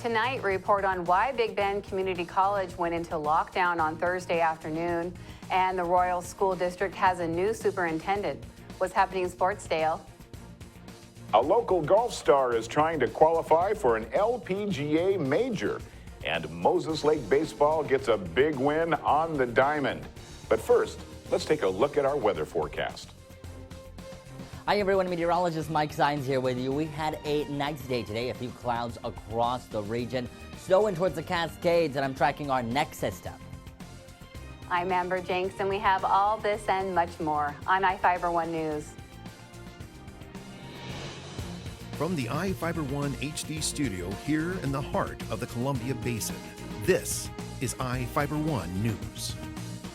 Tonight, we report on why Big Bend Community College went into lockdown on Thursday afternoon, and the Royal School District has a new superintendent. What's happening in sports, Dale? A local golf star is trying to qualify for an LPGA major, and Moses Lake baseball gets a big win on the diamond. But first, let's take a look at our weather forecast. Hi everyone, meteorologist Mike Zines here with you. We had a nice day today, a few clouds across the region, snowing towards the Cascades, and I'm tracking our next system. I'm Amber Jenks, and we have all this and much more on iFIBER 1 News. From the iFIBER 1 HD studio here in the heart of the Columbia Basin, this is iFIBER 1 News.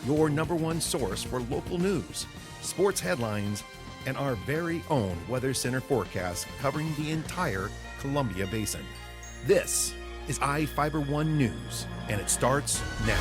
Your #1 source for local news, sports headlines, and our very own Weather Center forecast covering the entire Columbia Basin. This is iFIBER 1 News, and it starts now.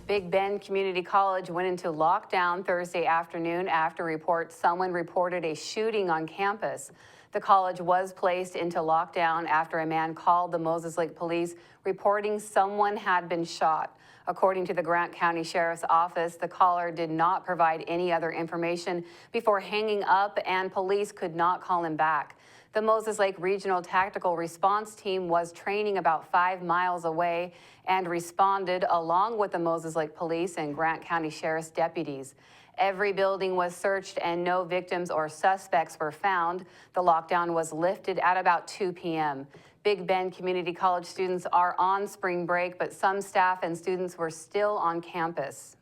Big Bend Community College went into lockdown Thursday afternoon after reports someone reported a shooting on campus. The college was placed into lockdown after a man called the Moses Lake Police reporting someone had been shot. According to the Grant County Sheriff's Office, the caller did not provide any other information before hanging up, and police could not call him back. The Moses Lake Regional Tactical Response Team was training about 5 miles away and responded along with the Moses Lake Police and Grant County Sheriff's deputies. Every building was searched and no victims or suspects were found. The lockdown was lifted at about 2 p.m. Big Bend Community College students are on spring break, but some staff and students were still on campus.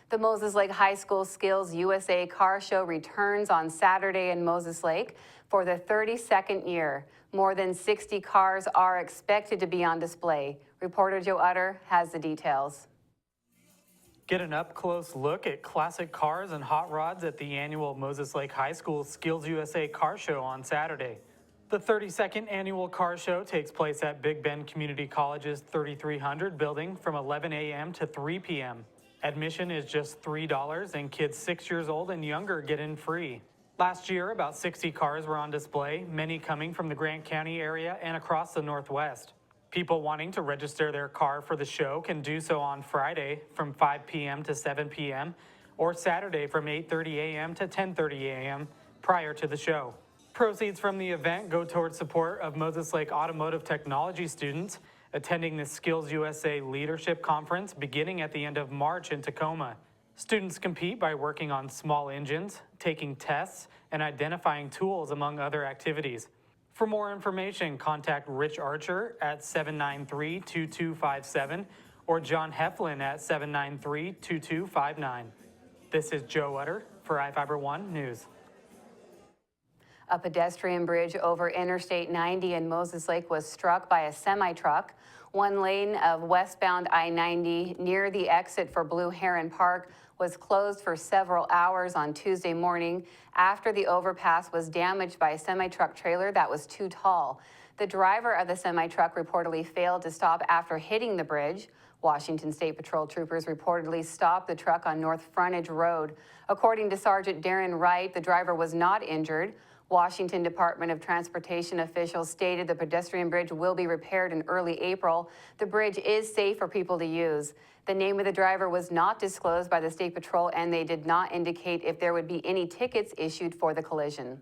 The Moses Lake High School Skills USA Car Show returns on Saturday in Moses Lake for the 32nd year. More than 60 cars are expected to be on display. Reporter Joe Utter has the details. Get an up-close look at classic cars and hot rods at the annual Moses Lake High School Skills USA Car Show on Saturday. The 32nd annual car show takes place at Big Bend Community College's 3300 building from 11 a.m. to 3 p.m. Admission is just $3, and kids 6 years old and younger get in free. Last year, about 60 cars were on display, many coming from the Grant County area and across the Northwest. People wanting to register their car for the show can do so on Friday from 5 p.m. to 7 p.m. or Saturday from 8:30 a.m. to 10:30 a.m. prior to the show. Proceeds from the event go towards support of Moses Lake Automotive Technology students attending the Skills USA Leadership Conference beginning at the end of March in Tacoma. Students compete by working on small engines, taking tests, and identifying tools, among other activities. For more information, contact Rich Archer at 793-2257 or John Heflin at 793-2259. This is Joe Utter for iFIBER 1 News. A pedestrian bridge over Interstate 90 in Moses Lake was struck by a semi-truck. One lane of westbound I-90 near the exit for Blue Heron Park was closed for several hours on Tuesday morning after the overpass was damaged by a semi-truck trailer that was too tall. The driver of the semi-truck reportedly failed to stop after hitting the bridge. Washington State Patrol troopers reportedly stopped the truck on North Frontage Road. According to Sergeant Darren Wright, the driver was not injured. Washington Department of Transportation officials stated the pedestrian bridge will be repaired in early April. The bridge is safe for people to use. The name of the driver was not disclosed by the State Patrol, and they did not indicate if there would be any tickets issued for the collision.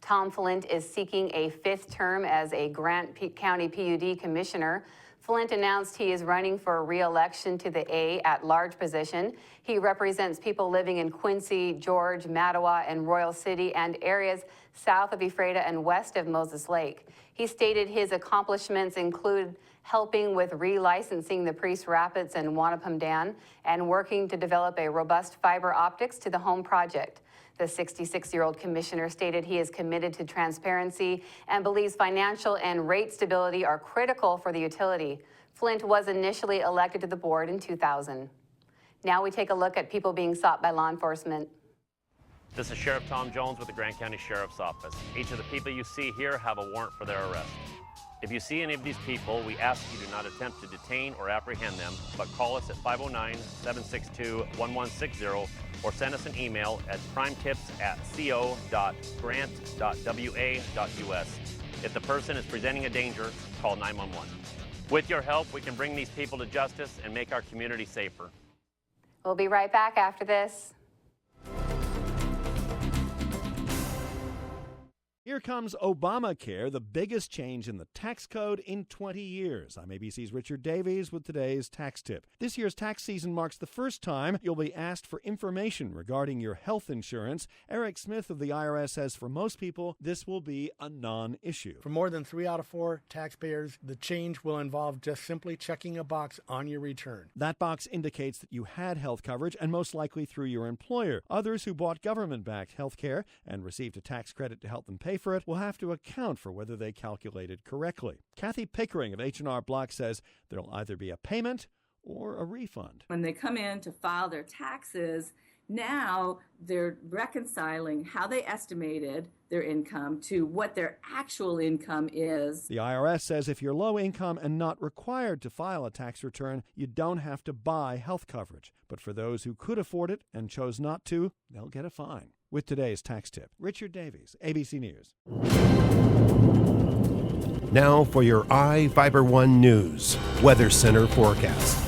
Tom Flint is seeking a 5th term as a Grant County PUD commissioner. Flint announced he is running for re-election to the A at-large position. He represents people living in Quincy, George, Mattawa, and Royal City, and areas south of Ephrata and west of Moses Lake. He stated his accomplishments include helping with relicensing the Priest Rapids and Wanapum Dam and working to develop a robust fiber optics to the home project. The 66-year-old commissioner stated he is committed to transparency and believes financial and rate stability are critical for the utility. Flint was initially elected to the board in 2000. Now we take a look at people being sought by law enforcement. This is Sheriff Tom Jones with the Grant County Sheriff's Office. Each of the people you see here have a warrant for their arrest. If you see any of these people, we ask you do not attempt to detain or apprehend them, but call us at 509-762-1160 or send us an email at primetips@co.grant.wa.us. If the person is presenting a danger, call 911. With your help, we can bring these people to justice and make our community safer. We'll be right back after this. Here comes Obamacare, the biggest change in the tax code in 20 years. I'm ABC's Richard Davies with today's tax tip. This year's tax season marks the first time you'll be asked for information regarding your health insurance. Eric Smith of the IRS says for most people, this will be a non-issue. For more than 3 out of 4 taxpayers, the change will involve just simply checking a box on your return. That box indicates that you had health coverage and most likely through your employer. Others who bought government-backed health care and received a tax credit to help them pay for it will have to account for whether they calculated correctly. Kathy Pickering of H&R Block says there'll either be a payment or a refund. When they come in to file their taxes, now they're reconciling how they estimated their income to what their actual income is. The IRS says if you're low income and not required to file a tax return, you don't have to buy health coverage. But for those who could afford it and chose not to, they'll get a fine. With today's tax tip, Richard Davies, ABC News. Now for your iFIBER 1 News Weather Center forecast.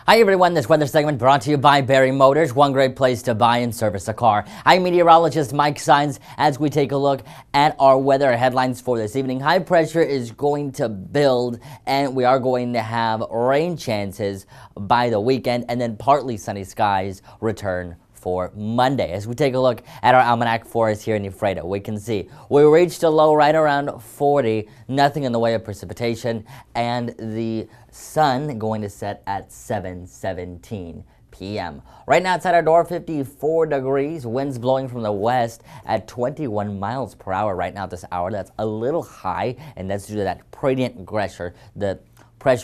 Hi everyone, this weather segment brought to you by Barry Motors, one great place to buy and service a car. I'm meteorologist Mike Sines as we take a look at our weather headlines for this evening. High pressure is going to build and we are going to have rain chances by the weekend, and then partly sunny skies return for Monday. As we take a look at our almanac for us here in Ephrata, we can see we reached a low right around 40, nothing in the way of precipitation, and the sun going to set at 7:17 p.m. Right now outside our door, 54 degrees, winds blowing from the west at 21 miles per hour right now at this hour. That's a little high, and that's due to that pressure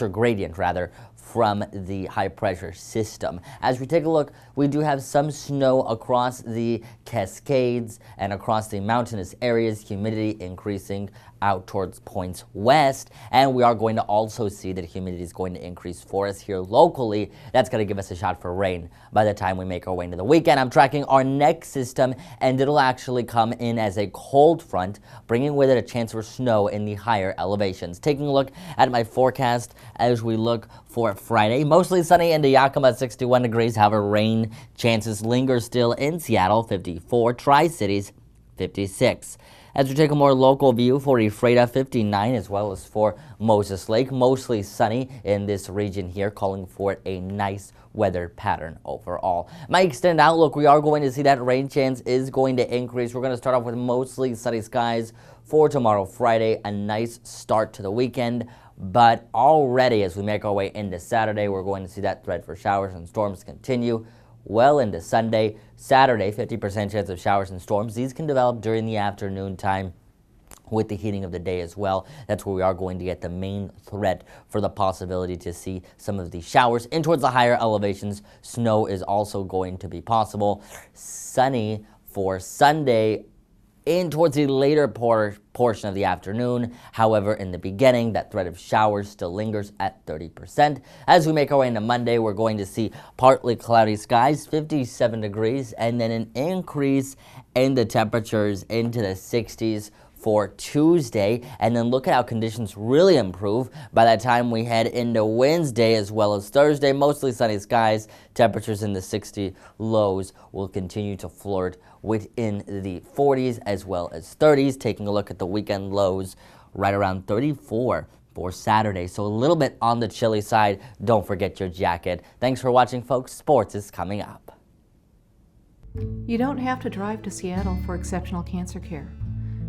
gradient from the high pressure system. As we take a look, we do have some snow across the Cascades and across the mountainous areas, humidity increasing out towards points west, and we are going to also see that humidity is going to increase for us here locally. That's going to give us a shot for rain by the time we make our way into the weekend. I'm tracking our next system, and it'll actually come in as a cold front, bringing with it a chance for snow in the higher elevations. Taking a look at my forecast as we look for Friday, mostly sunny in Yakima at 61 degrees. However, rain chances linger still in Seattle, 54, Tri-Cities, 56. As we take a more local view for Ephrata, 59, as well as for Moses Lake, mostly sunny in this region here, calling for a nice weather pattern overall. My extended outlook, we are going to see that rain chance is going to increase. We're going to start off with mostly sunny skies for tomorrow, Friday, a nice start to the weekend. But already as we make our way into Saturday, we're going to see that threat for showers and storms continue well into Sunday. Saturday, 50% chance of showers and storms. These can develop during the afternoon time with the heating of the day as well. That's where we are going to get the main threat for the possibility to see some of the showers in towards the higher elevations. Snow is also going to be possible. Sunny for Sunday in towards the later portion of the afternoon. However, in the beginning, that threat of showers still lingers at 30%. As we make our way into Monday, we're going to see partly cloudy skies, 57 degrees, and then an increase in the temperatures into the 60s for Tuesday, and then look at how conditions really improve by the time we head into Wednesday as well as Thursday. Mostly sunny skies, temperatures in the 60 lows will continue to flirt within the 40s as well as 30s. Taking a look at the weekend lows, right around 34 for Saturday, so a little bit on the chilly side. Don't forget your jacket. Thanks for watching, folks. Sports is coming up. You don't have to drive to Seattle for exceptional cancer care.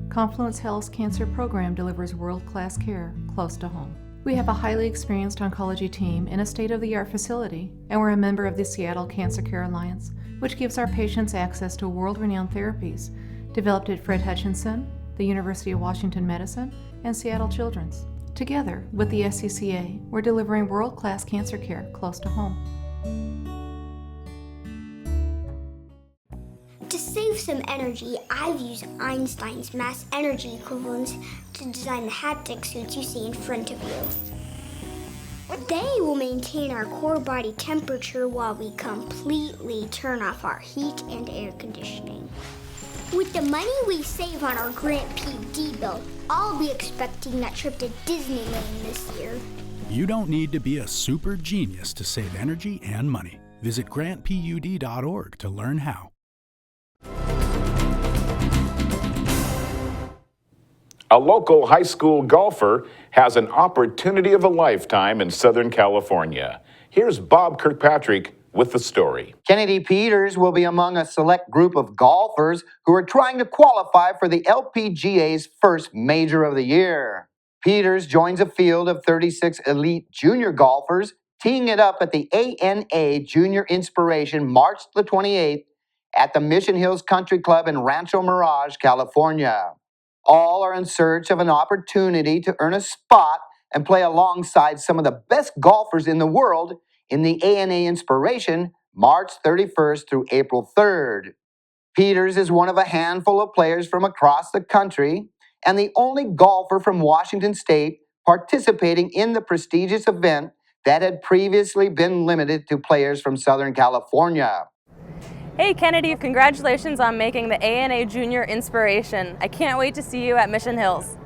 Confluence Health's cancer program delivers world-class care close to home. We have a highly experienced oncology team in a state-of-the-art facility, and we're a member of the Seattle Cancer Care Alliance, which gives our patients access to world-renowned therapies developed at Fred Hutchinson, the University of Washington Medicine, and Seattle Children's. Together with the SCCA, we're delivering world-class cancer care close to home. save some energy, I've used Einstein's mass energy equivalence to design the haptic suits you see in front of you. They will maintain our core body temperature while we completely turn off our heat and air conditioning. With the money we save on our Grant PD bill, I'll be expecting that trip to Disneyland this year. You don't need to be a super genius to save energy and money. Visit grantpud.org to learn how. A local high school golfer has an opportunity of a lifetime in Southern California. Here's Bob Kirkpatrick with the story. Kennedy Peters will be among a select group of golfers who are trying to qualify for the LPGA's first major of the year. Peters joins a field of 36 elite junior golfers, teeing it up at the ANA Junior Inspiration March the 28th at the Mission Hills Country Club in Rancho Mirage, California. All are in search of an opportunity to earn a spot and play alongside some of the best golfers in the world in the ANA Inspiration March 31st through April 3rd. Peters is one of a handful of players from across the country and the only golfer from Washington State participating in the prestigious event that had previously been limited to players from Southern California. Hey Kennedy, congratulations on making the ANA Junior Inspiration. I can't wait to see you at Mission Hills.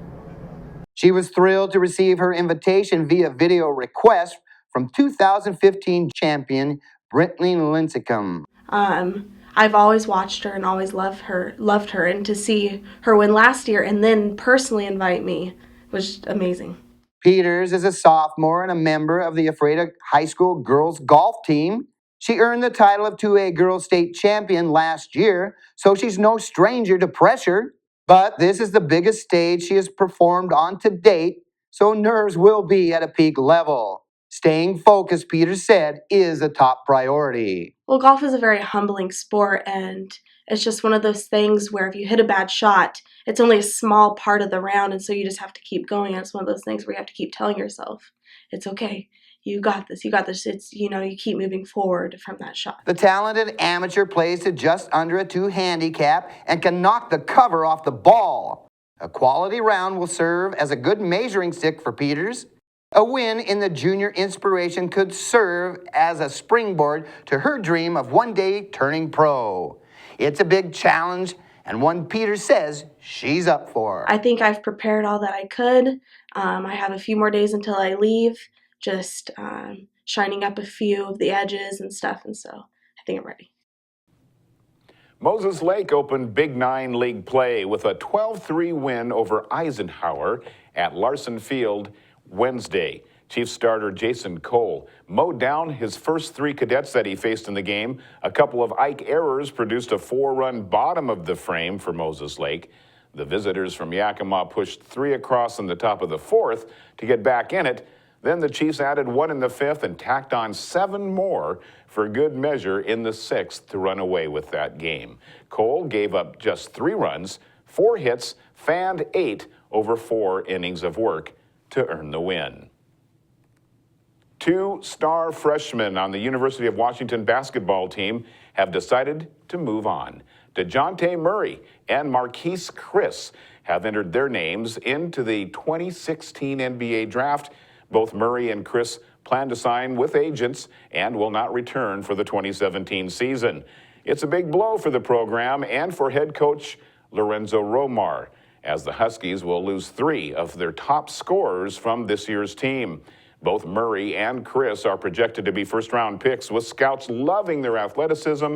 She was thrilled to receive her invitation via video request from 2015 champion Brittany Lincecum. I've always watched her and always loved her, and to see her win last year and then personally invite me was amazing. Peters is a sophomore and a member of the Ephrata High School girls golf team. She earned the title of 2A Girls State Champion last year, so she's no stranger to pressure. But this is the biggest stage she has performed on to date, so nerves will be at a peak level. Staying focused, Peters said, is a top priority. Well, golf is a very humbling sport, and it's just one of those things where if you hit a bad shot, it's only a small part of the round, and so you just have to keep going. And it's one of those things where you have to keep telling yourself, it's okay. You got this. It's, you keep moving forward from that shot. The talented amateur plays to just under a 2 handicap and can knock the cover off the ball. A quality round will serve as a good measuring stick for Peters. A win in the Junior Inspiration could serve as a springboard to her dream of one day turning pro. It's a big challenge and one Peters says she's up for. I think I've prepared all that I could. I have a few more days until I leave. Just shining up a few of the edges and stuff, and so I think I'm ready. Moses Lake opened Big 9 League play with a 12-3 win over Eisenhower at Larson Field Wednesday. Chief starter Jason Cole mowed down his first 3 cadets that he faced in the game. A couple of Ike errors produced a 4-run bottom of the frame for Moses Lake. The visitors from Yakima pushed 3 across in the top of the 4th to get back in it. Then the Chiefs added 1 in the 5th and tacked on 7 more for good measure in the 6th to run away with that game. Cole gave up just 3 runs, 4 hits, fanned 8 over 4 innings of work to earn the win. 2 star freshmen on the University of Washington basketball team have decided to move on. DeJounte Murray and Marquise Chris have entered their names into the 2016 NBA draft. Both Murray and Chris plan to sign with agents and will not return for the 2017 season. It's a big blow for the program and for head coach Lorenzo Romar, as the Huskies will lose 3 of their top scorers from this year's team. Both Murray and Chris are projected to be first-round picks, with scouts loving their athleticism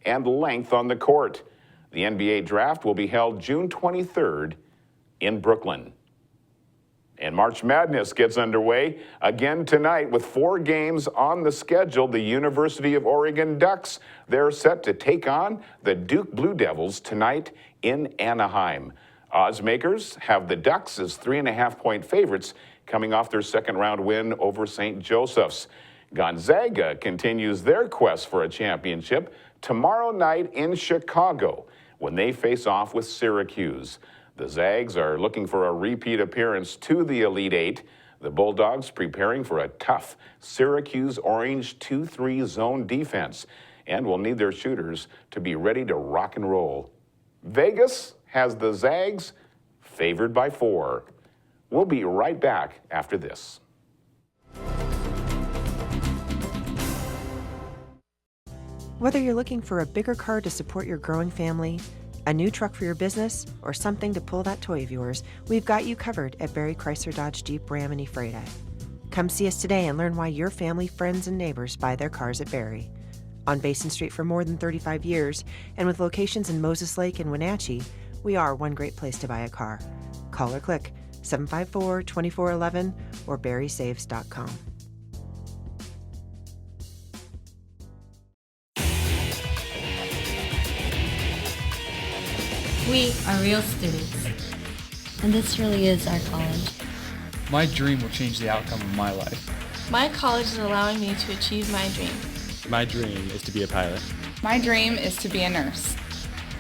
and length on the court. The NBA draft will be held June 23rd in Brooklyn. And March Madness gets underway again tonight with 4 games on the schedule. The University of Oregon Ducks, they're set to take on the Duke Blue Devils tonight in Anaheim. Odds makers have the Ducks as 3.5-point favorites coming off their second-round win over St. Joseph's. Gonzaga continues their quest for a championship tomorrow night in Chicago when they face off with Syracuse. The Zags are looking for a repeat appearance to the Elite Eight. The Bulldogs preparing for a tough Syracuse Orange 2-3 zone defense. and will need their shooters to be ready to rock and roll. Vegas has the Zags favored by 4. We'll be right back after this. Whether you're looking for a bigger car to support your growing family, a new truck for your business, or something to pull that toy of yours, we've got you covered at Barry Chrysler Dodge Jeep Ram and Ephrata. Come see us today and learn why your family, friends, and neighbors buy their cars at Barry. On Basin Street for more than 35 years, and with locations in Moses Lake and Wenatchee, we are one great place to buy a car. Call or click 754-2411 or barrysaves.com. We are real students, and this really is our college. My dream will change the outcome of my life. My college is allowing me to achieve my dream. My dream is to be a pilot. My dream is to be a nurse.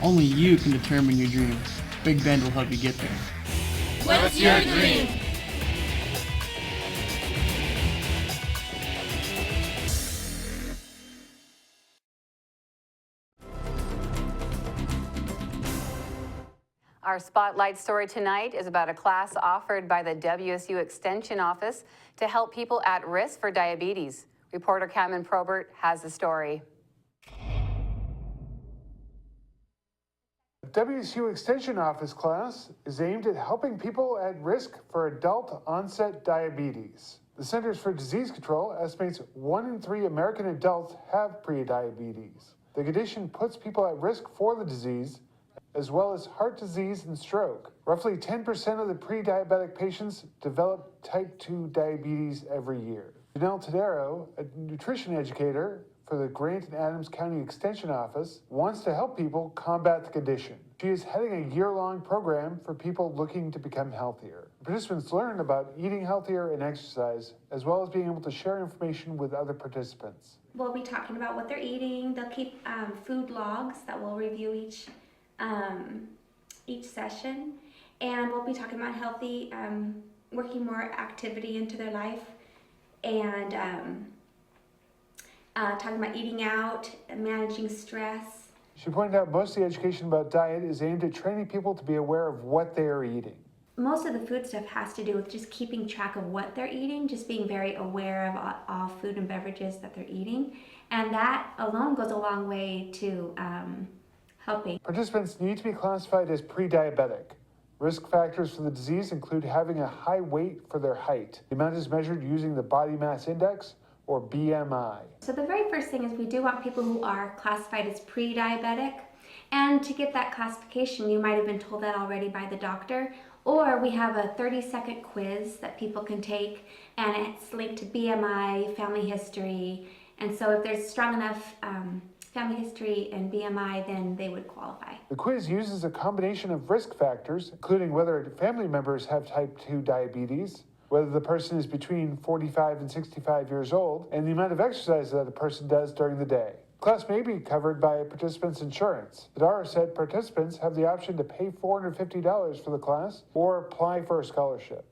Only you can determine your dream. Big Bend will help you get there. What's your dream? Our spotlight story tonight is about a class offered by the WSU Extension Office to help people at risk for diabetes. Reporter Cameron Probert has the story. The WSU Extension Office class is aimed at helping people at risk for adult onset diabetes. The Centers for Disease Control estimates 1 in 3 American adults have prediabetes. The condition puts people at risk for the disease, as well as heart disease and stroke. Roughly 10% of the pre-diabetic patients develop type 2 diabetes every year. Janelle Tadero, a nutrition educator for the Grant and Adams County Extension Office, wants to help people combat the condition. She is heading a year-long program for people looking to become healthier. Participants learn about eating healthier and exercise, as well as being able to share information with other participants. We'll be talking about what they're eating. They'll keep food logs that we'll review each session, and we'll be talking about healthy, working more activity into their life, and talking about eating out, managing stress. She pointed out most of the education about diet is aimed at training people to be aware of what they are eating. Most of the food stuff has to do with just keeping track of what they're eating, just being very aware of all food and beverages that they're eating, and that alone goes a long way to helping. Participants need to be classified as pre-diabetic. Risk factors for the disease include having a high weight for their height. The amount is measured using the body mass index, or BMI. So the very first thing is we do want people who are classified as pre-diabetic, and to get that classification, you might have been told that already by the doctor, or we have a 30-second quiz that people can take, and it's linked to BMI, family history, and so if there's strong enough family history and BMI, then they would qualify. The quiz uses a combination of risk factors, including whether family members have type 2 diabetes, whether the person is between 45 and 65 years old, and the amount of exercise that a person does during the day. The class may be covered by a participant's insurance. The DARA said participants have the option to pay $450 for the class or apply for a scholarship.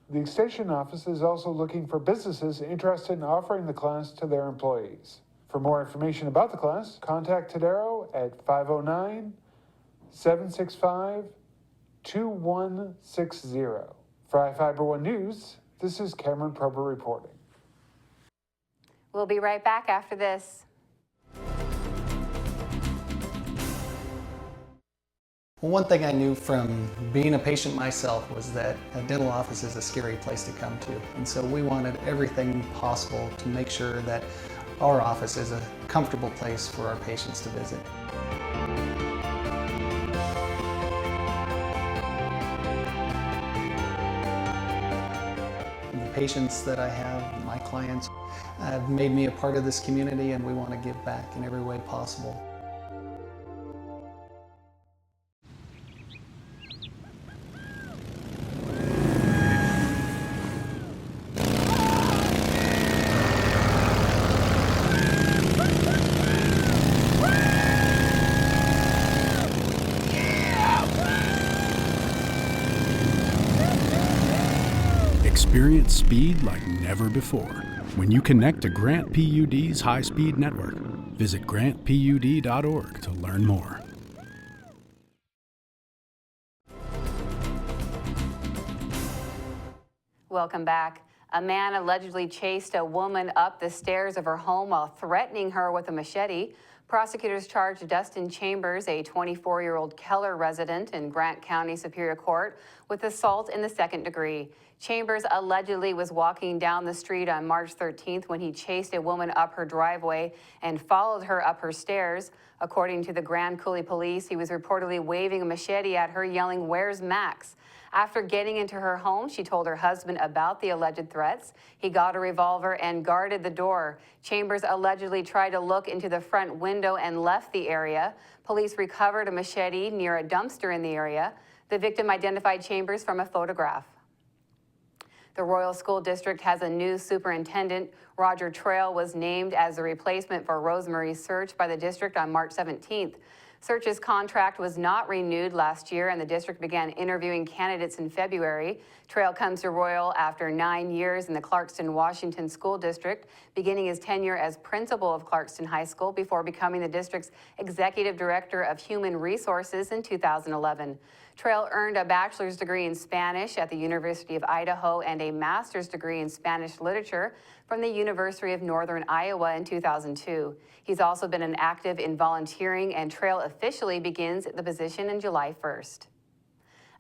The Extension Office is also looking for businesses interested in offering the class to their employees. For more information about the class, contact Tadero at 509-765-2160. For iFIBER 1 News, this is Cameron Probert reporting. We'll be right back after this. Well, one thing I knew from being a patient myself was that a dental office is a scary place to come to. And so we wanted everything possible to make sure that our office is a comfortable place for our patients to visit. The patients that I have, my clients, have made me a part of this community, and we want to give back in every way possible. Experience speed like never before when you connect to Grant PUD's high-speed network. Visit grantpud.org to learn more. Welcome back. A man allegedly chased a woman up the stairs of her home while threatening her with a machete. Prosecutors charged Dustin Chambers, a 24-year-old Keller resident in Grant County Superior Court, with assault in the second degree. Chambers allegedly was walking down the street on March 13th when he chased a woman up her driveway and followed her up her stairs. According to the Grand Coulee Police, he was reportedly waving a machete at her, yelling, "Where's Max?" After getting into her home, she told her husband about the alleged threats. He got a revolver and guarded the door. Chambers allegedly tried to look into the front window and left the area. Police recovered a machete near a dumpster in the area. The victim identified Chambers from a photograph. The Royal School District has a new superintendent. Roger Trail was named as the replacement for Rosemary Search by the district on March 17th. Search's contract was not renewed last year, and the district began interviewing candidates in February. Trail comes to Royal after 9 years in the Clarkston, Washington School District, beginning his tenure as principal of Clarkston High School before becoming the district's executive director of human resources in 2011. Trail earned a bachelor's degree in Spanish at the University of Idaho and a master's degree in Spanish literature from the University of Northern Iowa in 2002. He's also been active in volunteering, and Trail officially begins the position in July 1st.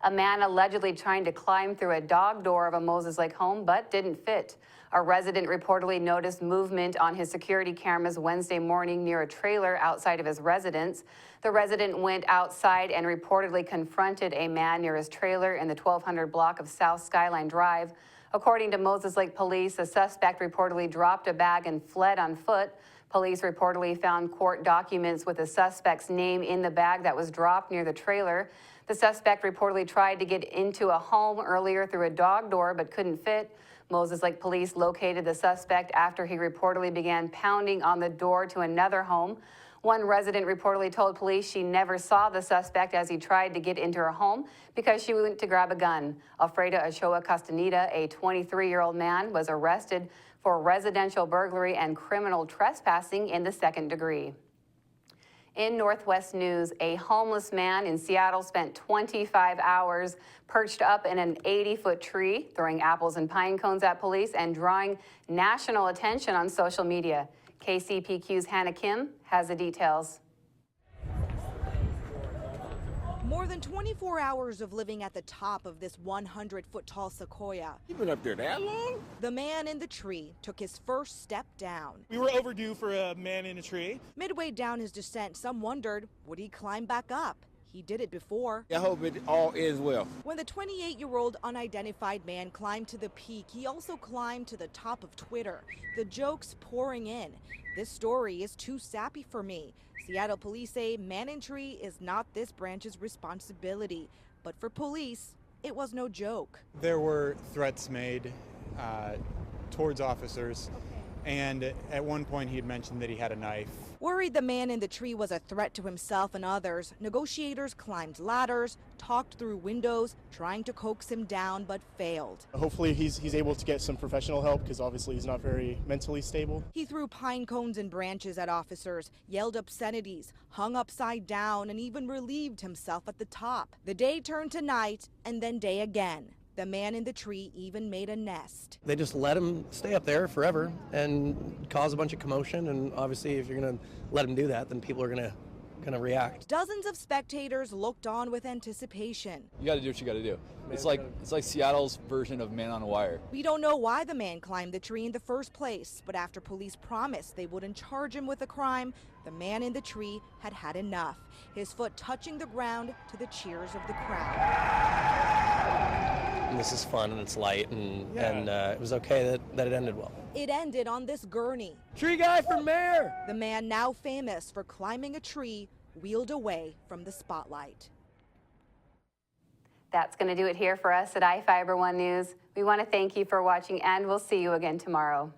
A man allegedly trying to climb through a dog door of a Moses Lake home but didn't fit. A resident reportedly noticed movement on his security cameras Wednesday morning near a trailer outside of his residence. The resident went outside and reportedly confronted a man near his trailer in the 1200 block of South Skyline Drive. According to Moses Lake Police, the suspect reportedly dropped a bag and fled on foot. Police reportedly found court documents with the suspect's name in the bag that was dropped near the trailer. The suspect reportedly tried to get into a home earlier through a dog door but couldn't fit. Moses Lake Police located the suspect after he reportedly began pounding on the door to another home. One resident reportedly told police she never saw the suspect as he tried to get into her home because she went to grab a gun. Alfredo Ochoa Castaneda, a 23-year-old man, was arrested for residential burglary and criminal trespassing in the second degree. In Northwest news, a homeless man in Seattle spent 25 hours perched up in an 80-foot tree, throwing apples and pine cones at police and drawing national attention on social media. KCPQ's Hannah Kim has the details. More than 24 hours of living at the top of this 100-foot tall sequoia. You've been up there that long? The man in the tree took his first step down. We were overdue for a man in a tree. Midway down his descent, some wondered, would he climb back up? He did it before. I hope it all is well. When the 28-year-old unidentified man climbed to the peak, he also climbed to the top of Twitter. The jokes pouring in. This story is too sappy for me. Seattle police say man in tree is not this branch's responsibility. But for police, it was no joke. There were threats made towards officers. And at one point he had mentioned that he had a knife. Worried the man in the tree was a threat to himself and others, negotiators climbed ladders, talked through windows, trying to coax him down, but failed. Hopefully he's able to get some professional help because obviously he's not very mentally stable. He threw pine cones and branches at officers, yelled obscenities, hung upside down, and even relieved himself at the top. The day turned to night and then day again. The man in the tree even made a nest. They just let him stay up there forever and cause a bunch of commotion, and obviously if you're going to let him do that, then people are going to react. Dozens of spectators looked on with anticipation. You got to do what you got to do. It's like Seattle's version of Man on Wire. We don't know why the man climbed the tree in the first place, but after police promised they wouldn't charge him with a crime, the man in the tree had had enough, his foot touching the ground to the cheers of the crowd. And this is fun and it's light, and it was okay that it ended well. It ended on this gurney. Tree guy for mayor! The man now famous for climbing a tree wheeled away from the spotlight. That's going to do it here for us at iFIBER 1 News. We want to thank you for watching, and we'll see you again tomorrow.